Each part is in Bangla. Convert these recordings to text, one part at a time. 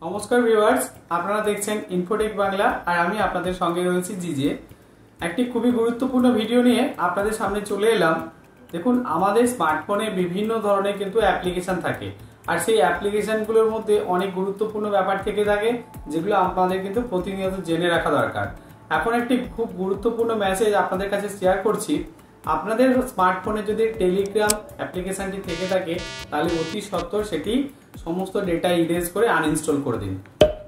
নমস্কার ভিউয়ার্স, আপনারা দেখছেন ইনফোটেক বাংলা আর আমি আপনাদের সঙ্গে রয়েছি জিজে। একটি খুবই গুরুত্বপূর্ণ ভিডিও নিয়ে আপনাদের সামনে চলে এলাম। দেখুন, আমাদের স্মার্টফোনে বিভিন্ন ধরনের কিন্তু অ্যাপ্লিকেশন থাকে আর সেই অ্যাপ্লিকেশনগুলোর মধ্যে অনেক গুরুত্বপূর্ণ ব্যাপার থেকে থাকে যেগুলো আপনাদের কিন্তু প্রতিনিয়ত জেনে রাখা দরকার। এখন একটি খুব গুরুত্বপূর্ণ মেসেজ আপনাদের কাছে শেয়ার করছি। আপনাদের স্মার্টফোনে যদি টেলিগ্রাম অ্যাপ্লিকেশনটি থেকে থাকে তাহলে অতি সত্বর সেটি সমস্ত ডেটা ইরেজ করে আনইনস্টল করে দিন।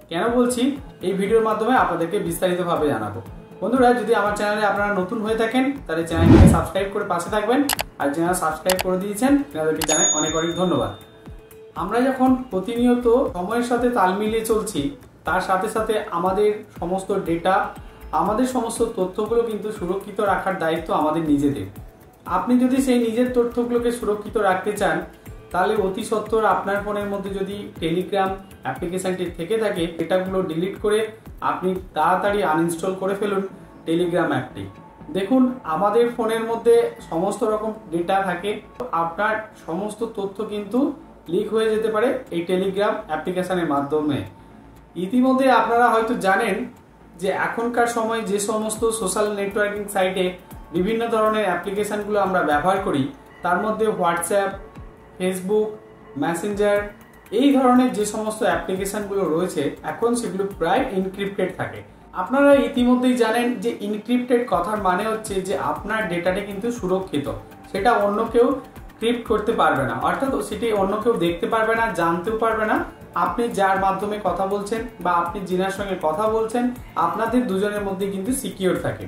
কেন বলছি, এই ভিডিওর মাধ্যমে আপনাদেরকে বিস্তারিতভাবে জানাবো। বন্ধুরা, যদি আমার চ্যানেলে আপনারা নতুন হয়ে থাকেন তাহলে চ্যানেলটিকে সাবস্ক্রাইব করে পাশে থাকবেন, আর যারা সাবস্ক্রাইব করে দিয়েছেন তাদেরকে জানাই অনেক অনেক ধন্যবাদ। আমরা যখন প্রতিনিয়ত সময়ের সাথে তাল মিলিয়ে চলছি, তার সাথে সাথে আমাদের সমস্ত ডেটা, আমাদের সমস্ত তথ্যগুলো কিন্তু সুরক্ষিত রাখার দায়িত্ব আমাদের নিজেদের। আপনি যদি সেই নিজের তথ্যগুলোকে সুরক্ষিত রাখতে চান তাহলে অতি সত্বর আপনার ফোনের মধ্যে যদি টেলিগ্রাম অ্যাপ্লিকেশনটি থেকে থাকে ডেটাগুলো ডিলিট করে আপনি তাড়াতাড়ি আনইনস্টল করে ফেলুন টেলিগ্রাম অ্যাপটি। দেখুন, আমাদের ফোনের মধ্যে সমস্ত রকম ডেটা থাকে, আপনার সমস্ত তথ্য কিন্তু লিক হয়ে যেতে পারে এই টেলিগ্রাম অ্যাপ্লিকেশনের মাধ্যমে। ইতিমধ্যে আপনারা হয়তো জানেন যে এখনকার সময় যে সমস্ত সোশ্যাল নেটওয়ার্কিং সাইটে বিভিন্ন ধরনের অ্যাপ্লিকেশনগুলো আমরা ব্যবহার করি, তার মধ্যে হোয়াটসঅ্যাপ, ফেসবুক, মেসেঞ্জার, এই ধরনের যে সমস্ত অ্যাপ্লিকেশনগুলো রয়েছে এখন সেগুলো প্রায় এনক্রিপ্টেড থাকে। আপনারা ইতিমধ্যেই জানেন যে এনক্রিপ্টেড কথার মানে হচ্ছে যে আপনার ডেটাটা কিন্তু সুরক্ষিত, সেটা অন্য কেউ ক্রিপ্ট করতে পারবে না, অর্থাৎ সেটি অন্য কেউ দেখতে পারবে না, জানতেও পারবে না। আপনি যার মাধ্যমে কথা বলছেন বা আপনি যিনার সঙ্গে কথা বলছেন আপনাদের দুজনের মধ্যে কিন্তু সিকিউর থাকে।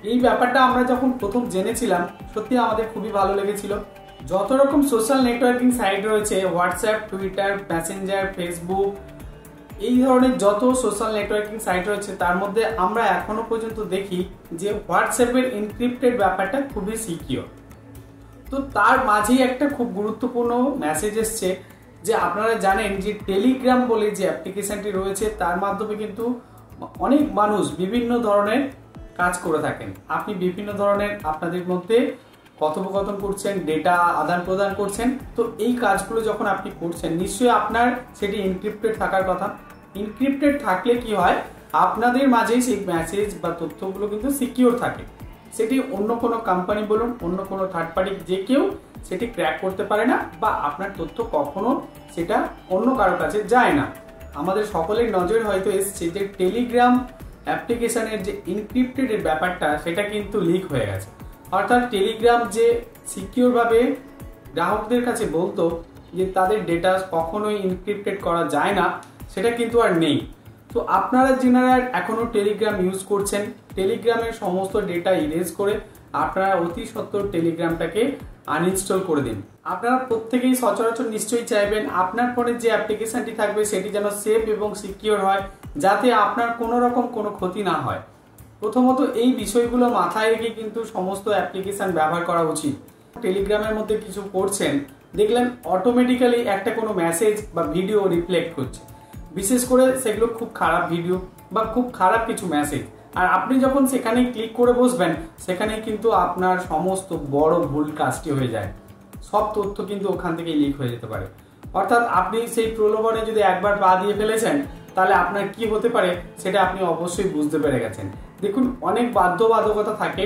এই ব্যাপারটা আমরা যখন প্রথম জেনেছিলাম সত্যি আমাদের খুবই ভালো লেগেছিল। যত রকম সোশ্যাল নেটওয়ার্কিং সাইট রয়েছে, হোয়াটসঅ্যাপ, টুইটার, মেসেঞ্জার, ফেসবুক, এই ধরনের যত সোশ্যাল নেটওয়ার্কিং সাইট রয়েছে তার মধ্যে আমরা এখনো পর্যন্ত দেখি যে হোয়াটসঅ্যাপের এনক্রিপ্টেড ব্যাপারটা খুবই সিকিউর। তো তার মাঝেই একটা খুব গুরুত্বপূর্ণ মেসেজ এসছে যে আপনারা জানেন যে টেলিগ্রাম বলে যে অ্যাপ্লিকেশনটি রয়েছে তার মাধ্যমে কিন্তু অনেক মানুষ বিভিন্ন ধরনের কাজ করে থাকেন। আপনি বিভিন্ন ধরনের আপনাদের মধ্যে কথোপকথন করছেন, ডেটা আদান প্রদান করছেন। তো এই কাজগুলো যখন আপনি করছেন নিশ্চয়ই আপনার সেটি এনক্রিপ্টেড থাকার কথা। এনক্রিপ্টেড থাকলে কি হয়, আপনাদের মাঝেই সেই মেসেজ বা তথ্যগুলো কিন্তু সিকিউর থাকে। সেটি অন্য কোনো কোম্পানি বলুন, অন্য কোনো থার্ড পার্টি যে কেউ সেটি ক্র্যাক করতে পারে না, বা আপনার তথ্য কখনো সেটা অন্য কারোর কাছে যায় না। আমাদের সকলের নজর হয়তো এসছে যে টেলিগ্রাম অ্যাপ্লিকেশনের যে এনক্রিপ্টেডের ব্যাপারটা সেটা কিন্তু লিক হয়ে গেছে। অর্থাৎ টেলিগ্রাম যে সিকিউরভাবে গ্রাহকদের কাছে বলতো যে তাদের ডেটা কখনোই এনক্রিপ্টেড করা যায় না, সেটা কিন্তু আর নেই। তো আপনারা যারা এখনো টেলিগ্রাম ইউজ করছেন, টেলিগ্রামের সমস্ত ডেটা ইরেজ করে আপনারা অতি সত্বর টেলিগ্রামটাকে আনইনস্টল করে দিন। আপনারা প্রত্যেকেই সচরাচর নিশ্চয়ই চাইবেন আপনার ফোনের যে অ্যাপ্লিকেশনটি থাকবে সেটি যেন সেফ এবং সিকিউর হয়, যাতে আপনার কোনো রকম কোনো ক্ষতি না হয়। প্রথমত এই বিষয়গুলো মাথায় রেখে কিন্তু সমস্ত অ্যাপ্লিকেশন ব্যবহার করা উচিত। টেলিগ্রামের মধ্যে কিছু করছেন, দেখলেন অটোমেটিক্যালি একটা কোনো মেসেজ বা ভিডিও রিফ্লেক্ট করছে, বিশেষ করে সেগুলো খুব খারাপ ভিডিও বা খুব খারাপ কিছু মেসেজ, আর আপনি যখন সেখানে ক্লিক করে বসবেন সেখানে কিন্তু আপনার সমস্ত বড় ভুল কাজটি হয়ে যায়। সব তথ্য কিন্তু ওখান থেকে লিক হয়ে যেতে পারে। অর্থাৎ আপনি সেই প্রলোভনে যদি একবার পা দিয়ে ফেলেছেন তাহলে আপনার কি হতে পারে সেটা আপনি অবশ্যই বুঝতে পেরে গেছেন। দেখুন, অনেক বাধ্যবাধকতা থাকে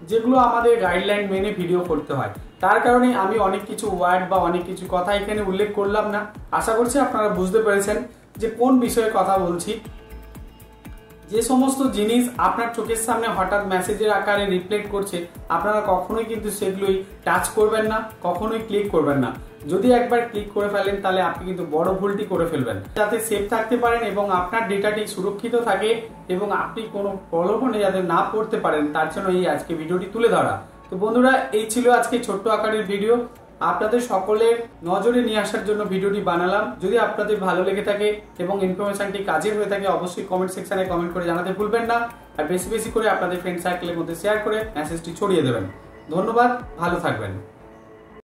যেগুলো আমাদের গাইডলাইন মেনে ভিডিও করতে হয়। তার কারণে আমি অনেক কিছু ওয়ার্ড বা অনেক কিছু কথা এখানে উল্লেখ করলাম না। আশা করছি আপনারা বুঝতে পেরেছেন যে কোন বিষয়ে কথা বলছি। যে সমস্ত জিনিস আপনার চোখের সামনে হঠাৎ মেসেজের আকারে রিফ্লেক্ট করছে আপনারা কখনোই কিন্তু সেগুলোই টাচ করবেন না, কখনোই ক্লিক করবেন না। যদি একবার ক্লিক করে ফেলেন তাহলে আপনি কিন্তু বড় ভুলটি করে ফেলবেন। যাতে সেফ থাকতে পারেন এবং আপনার ডেটাটি সুরক্ষিত থাকে এবং আপনি কোনো প্রলোভনে যাতে না পড়তে পারেন তার জন্য এই আজকে ভিডিওটি তুলে ধরা। তো বন্ধুরা, এই ছিল আজকে ছোট্ট আকারের ভিডিও, আপনাদের সকলের নজরে নিয়ে আসার জন্য ভিডিওটি বানালাম। যদি আপনাদের ভালো লেগে থাকে এবং ইনফরমেশনটি কাজের হয়ে থাকে অবশ্যই কমেন্ট সেকশনে কমেন্ট করে জানাতে ভুলবেন না, আর বেশি বেশি করে আপনাদের ফ্রেন্ড সার্কেলের মধ্যে শেয়ার করে মেসেজটি ছড়িয়ে দেবেন। ধন্যবাদ, ভালো থাকবেন।